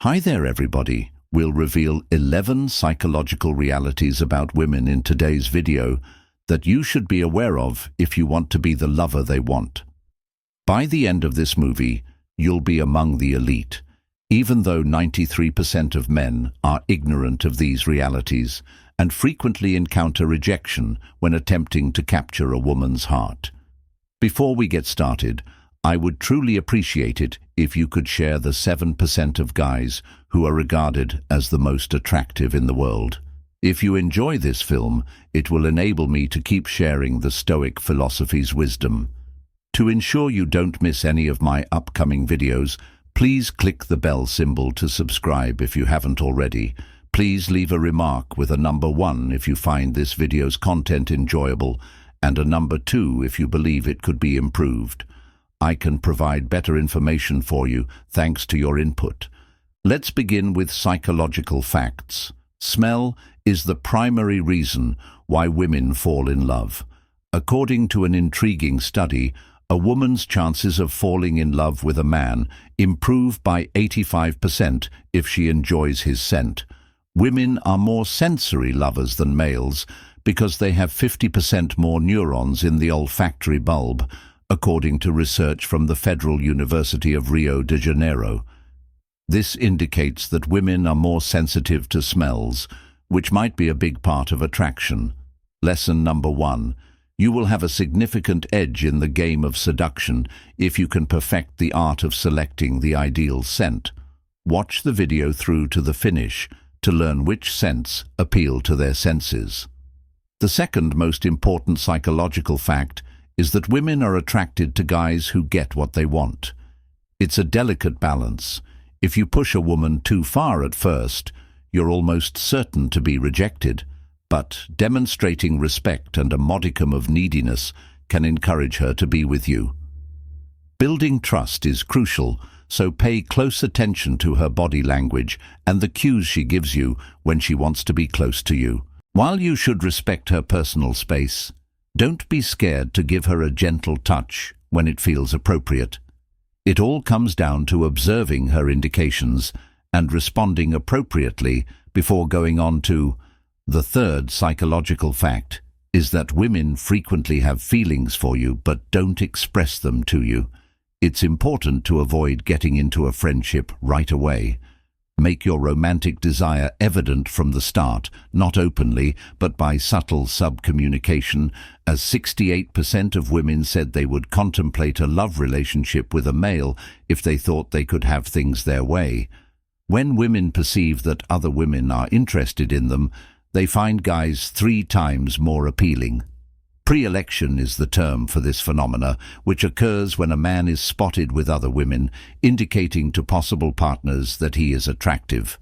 Hi there, everybody. We'll reveal 11 psychological realities about women in today's video that you should be aware of if you want to be the lover they want. By the end of this movie, you'll be among the elite, even though 93% of men are ignorant of these realities and frequently encounter rejection when attempting to capture a woman's heart. Before we get started, I would truly appreciate it if you could share the 7% of guys who are regarded as the most attractive in the world. If you enjoy this film, it will enable me to keep sharing the Stoic philosophy's wisdom. To ensure you don't miss any of my upcoming videos, please click the bell symbol to subscribe if you haven't already. Please leave a remark with a number 1 if you find this video's content enjoyable and a number 2 if you believe it could be improved. I can provide better information for you thanks to your input. Let's begin with psychological facts. Smell is the primary reason why women fall in love. According to an intriguing study, a woman's chances of falling in love with a man improve by 85% if she enjoys his scent. Women are more sensory lovers than males because they have 50% more neurons in the olfactory bulb, according to research from the Federal University of Rio de Janeiro. This indicates that women are more sensitive to smells, which might be a big part of attraction. Lesson number 1. You will have a significant edge in the game of seduction if you can perfect the art of selecting the ideal scent. Watch the video through to the finish to learn which scents appeal to their senses. The second most important psychological fact is that women are attracted to guys who get what they want. It's a delicate balance. If you push a woman too far at first, you're almost certain to be rejected, but demonstrating respect and a modicum of neediness can encourage her to be with you. Building trust is crucial, so pay close attention to her body language and the cues she gives you when she wants to be close to you. While you should respect her personal space, don't be scared to give her a gentle touch when it feels appropriate. It all comes down to observing her indications and responding appropriately before going on to. The third psychological fact is that women frequently have feelings for you but don't express them to you. It's important to avoid getting into a friendship right away. Make your romantic desire evident from the start, not openly, but by subtle sub-communication, as 68% of women said they would contemplate a love relationship with a male if they thought they could have things their way. When women perceive that other women are interested in them, they find guys 3 times more appealing. Pre-election is the term for this phenomena, which occurs when a man is spotted with other women, indicating to possible partners that he is attractive.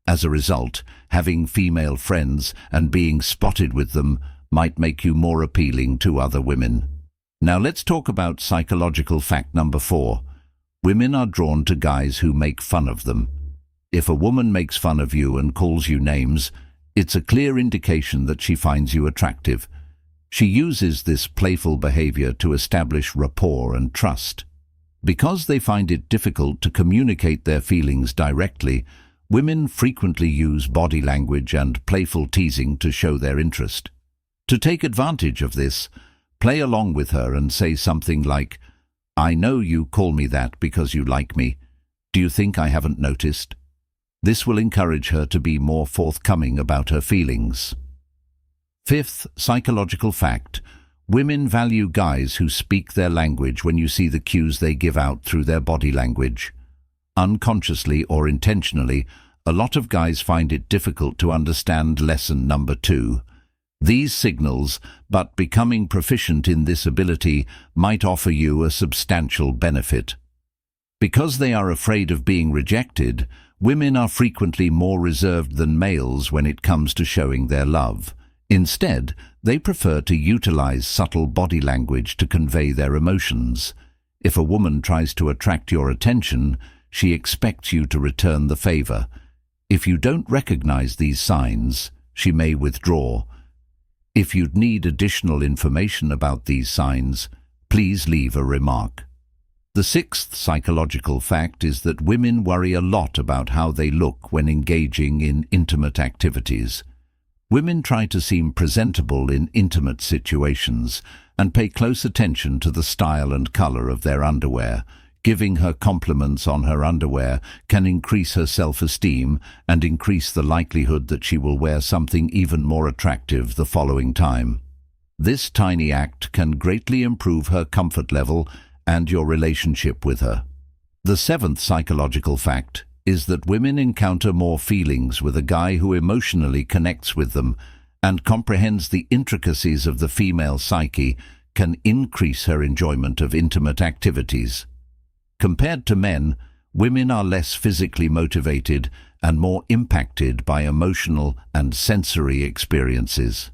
As a result, having female friends and being spotted with them might make you more appealing to other women. Now let's talk about psychological fact number 4. Women are drawn to guys who make fun of them. If a woman makes fun of you and calls you names, it's a clear indication that she finds you attractive. She uses this playful behavior to establish rapport and trust. Because they find it difficult to communicate their feelings directly, women frequently use body language and playful teasing to show their interest. To take advantage of this, play along with her and say something like, "I know you call me that because you like me. Do you think I haven't noticed?" This will encourage her to be more forthcoming about her feelings. Fifth psychological fact: women value guys who speak their language when you see the cues they give out through their body language. Unconsciously or intentionally, a lot of guys find it difficult to understand lesson number 2. These signals, but becoming proficient in this ability, might offer you a substantial benefit. Because they are afraid of being rejected, women are frequently more reserved than males when it comes to showing their love. Instead, they prefer to utilize subtle body language to convey their emotions. If a woman tries to attract your attention, she expects you to return the favor. If you don't recognize these signs, she may withdraw. If you'd need additional information about these signs, please leave a remark. The sixth psychological fact is that women worry a lot about how they look when engaging in intimate activities. Women try to seem presentable in intimate situations and pay close attention to the style and color of their underwear. Giving her compliments on her underwear can increase her self-esteem and increase the likelihood that she will wear something even more attractive the following time. This tiny act can greatly improve her comfort level and your relationship with her. The seventh psychological fact is that women encounter more feelings with a guy who emotionally connects with them and comprehends the intricacies of the female psyche can increase her enjoyment of intimate activities. Compared to men, women are less physically motivated and more impacted by emotional and sensory experiences.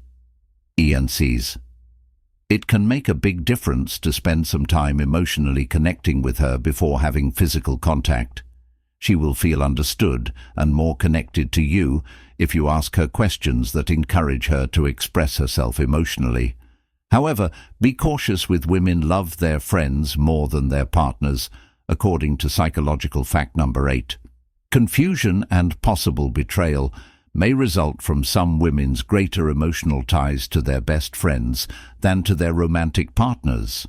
ENCs. It can make a big difference to spend some time emotionally connecting with her before having physical contact. She will feel understood and more connected to you if you ask her questions that encourage her to express herself emotionally. However, be cautious with women love their friends more than their partners, according to psychological fact number 8. Confusion and possible betrayal may result from some women's greater emotional ties to their best friends than to their romantic partners.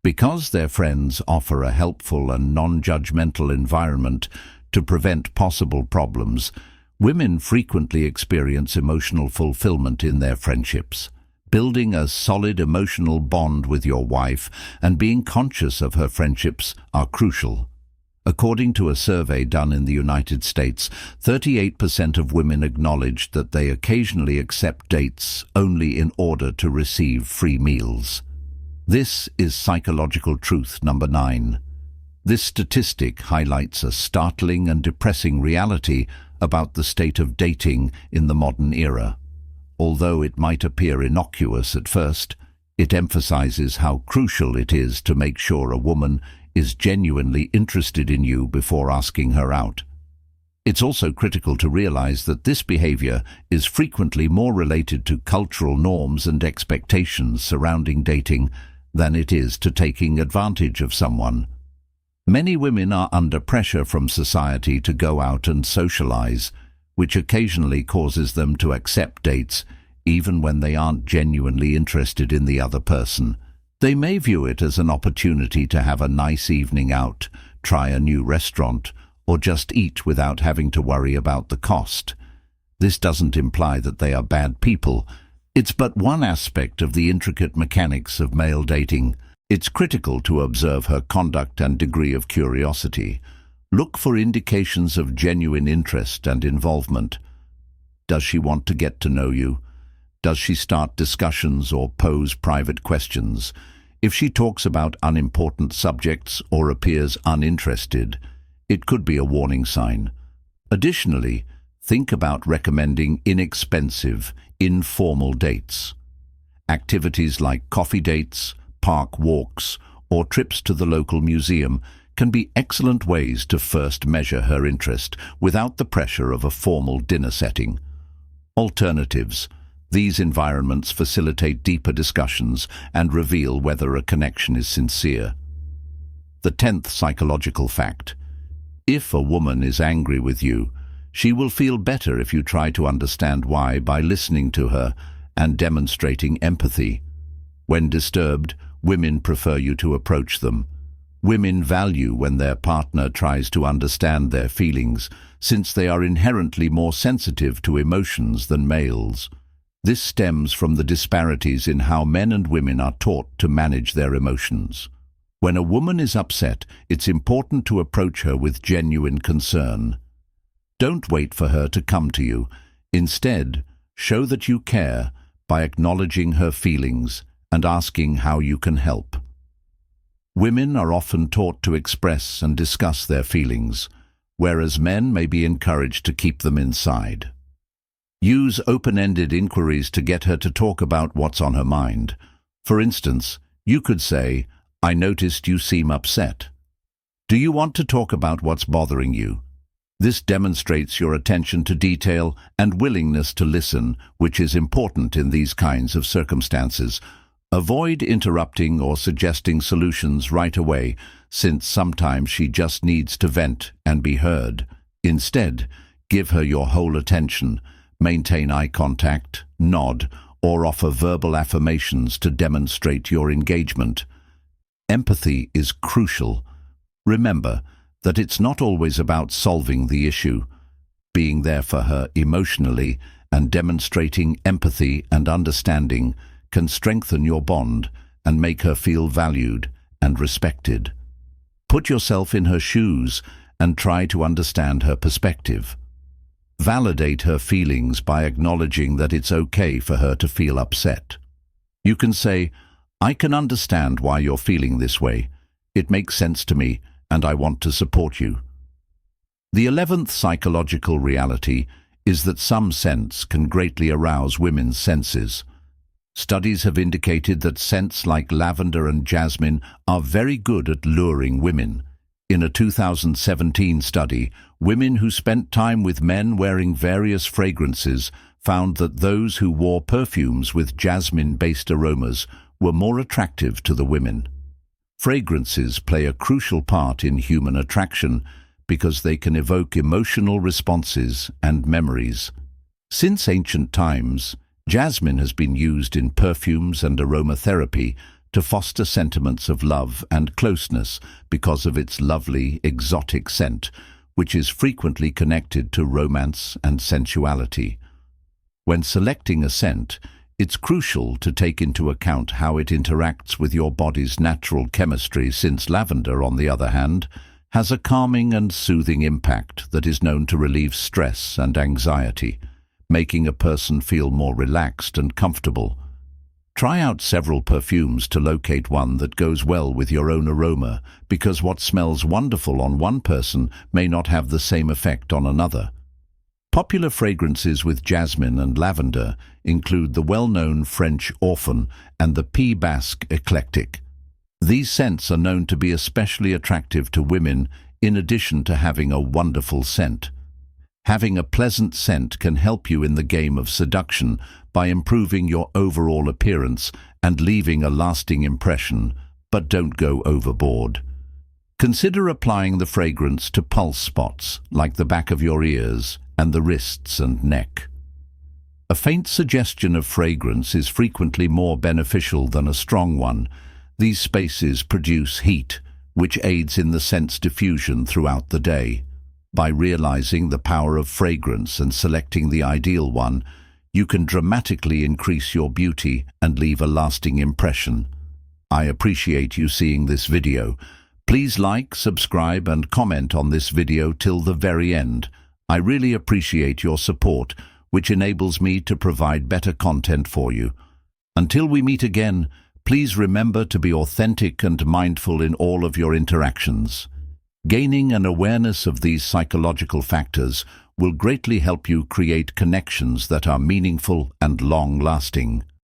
Because their friends offer a helpful and non-judgmental environment to prevent possible problems, women frequently experience emotional fulfillment in their friendships. Building a solid emotional bond with your wife and being conscious of her friendships are crucial. According to a survey done in the United States, 38% of women acknowledged that they occasionally accept dates only in order to receive free meals. This is psychological truth number 9. This statistic highlights a startling and depressing reality about the state of dating in the modern era. Although it might appear innocuous at first, it emphasizes how crucial it is to make sure a woman is genuinely interested in you before asking her out. It's also critical to realize that this behavior is frequently more related to cultural norms and expectations surrounding dating than it is to taking advantage of someone. Many women are under pressure from society to go out and socialize, which occasionally causes them to accept dates even when they aren't genuinely interested in the other person. They may view it as an opportunity to have a nice evening out, try a new restaurant, or just eat without having to worry about the cost. This doesn't imply that they are bad people. It's but one aspect of the intricate mechanics of male dating. It's critical to observe her conduct and degree of curiosity. Look for indications of genuine interest and involvement. Does she want to get to know you? Does she start discussions or pose private questions? If she talks about unimportant subjects or appears uninterested, it could be a warning sign. Additionally, think about recommending inexpensive, informal dates. Activities like coffee dates, park walks, or trips to the local museum can be excellent ways to first measure her interest without the pressure of a formal dinner setting. Alternatives. These environments facilitate deeper discussions and reveal whether a connection is sincere. The 10th psychological fact. If a woman is angry with you, she will feel better if you try to understand why by listening to her and demonstrating empathy. When disturbed, women prefer you to approach them. Women value when their partner tries to understand their feelings, since they are inherently more sensitive to emotions than males. This stems from the disparities in how men and women are taught to manage their emotions. When a woman is upset, it's important to approach her with genuine concern. Don't wait for her to come to you. Instead, show that you care by acknowledging her feelings and asking how you can help. Women are often taught to express and discuss their feelings, whereas men may be encouraged to keep them inside. Use open-ended inquiries to get her to talk about what's on her mind. For instance, you could say, "I noticed you seem upset. Do you want to talk about what's bothering you?" This demonstrates your attention to detail and willingness to listen, which is important in these kinds of circumstances. Avoid interrupting or suggesting solutions right away, since sometimes she just needs to vent and be heard. Instead, give her your whole attention, maintain eye contact, nod, or offer verbal affirmations to demonstrate your engagement. Empathy is crucial. Remember that it's not always about solving the issue. Being there for her emotionally and demonstrating empathy and understanding can strengthen your bond and make her feel valued and respected. Put yourself in her shoes and try to understand her perspective. Validate her feelings by acknowledging that it's okay for her to feel upset. You can say, "I can understand why you're feeling this way. It makes sense to me, and I want to support you." The 11th psychological reality is that some scents can greatly arouse women's senses. Studies have indicated that scents like lavender and jasmine are very good at luring women. In a 2017 study, women who spent time with men wearing various fragrances found that those who wore perfumes with jasmine-based aromas were more attractive to the women. Fragrances play a crucial part in human attraction because they can evoke emotional responses and memories. Since ancient times, jasmine has been used in perfumes and aromatherapy to foster sentiments of love and closeness because of its lovely, exotic scent, which is frequently connected to romance and sensuality. When selecting a scent, it's crucial to take into account how it interacts with your body's natural chemistry, since lavender, on the other hand, has a calming and soothing impact that is known to relieve stress and anxiety, making a person feel more relaxed and comfortable. Try out several perfumes to locate one that goes well with your own aroma, because what smells wonderful on one person may not have the same effect on another. Popular fragrances with jasmine and lavender include the well-known French Orphan and the Pays Basque Eclectic. These scents are known to be especially attractive to women, in addition to having a wonderful scent. Having a pleasant scent can help you in the game of seduction by improving your overall appearance and leaving a lasting impression, but don't go overboard. Consider applying the fragrance to pulse spots, like the back of your ears and the wrists and neck. A faint suggestion of fragrance is frequently more beneficial than a strong one. These spaces produce heat, which aids in the scent's diffusion throughout the day. By realizing the power of fragrance and selecting the ideal one, you can dramatically increase your beauty and leave a lasting impression. I appreciate you seeing this video. Please like, subscribe, and comment on this video till the very end. I really appreciate your support, which enables me to provide better content for you. Until we meet again, please remember to be authentic and mindful in all of your interactions. Gaining an awareness of these psychological factors will greatly help you create connections that are meaningful and long-lasting.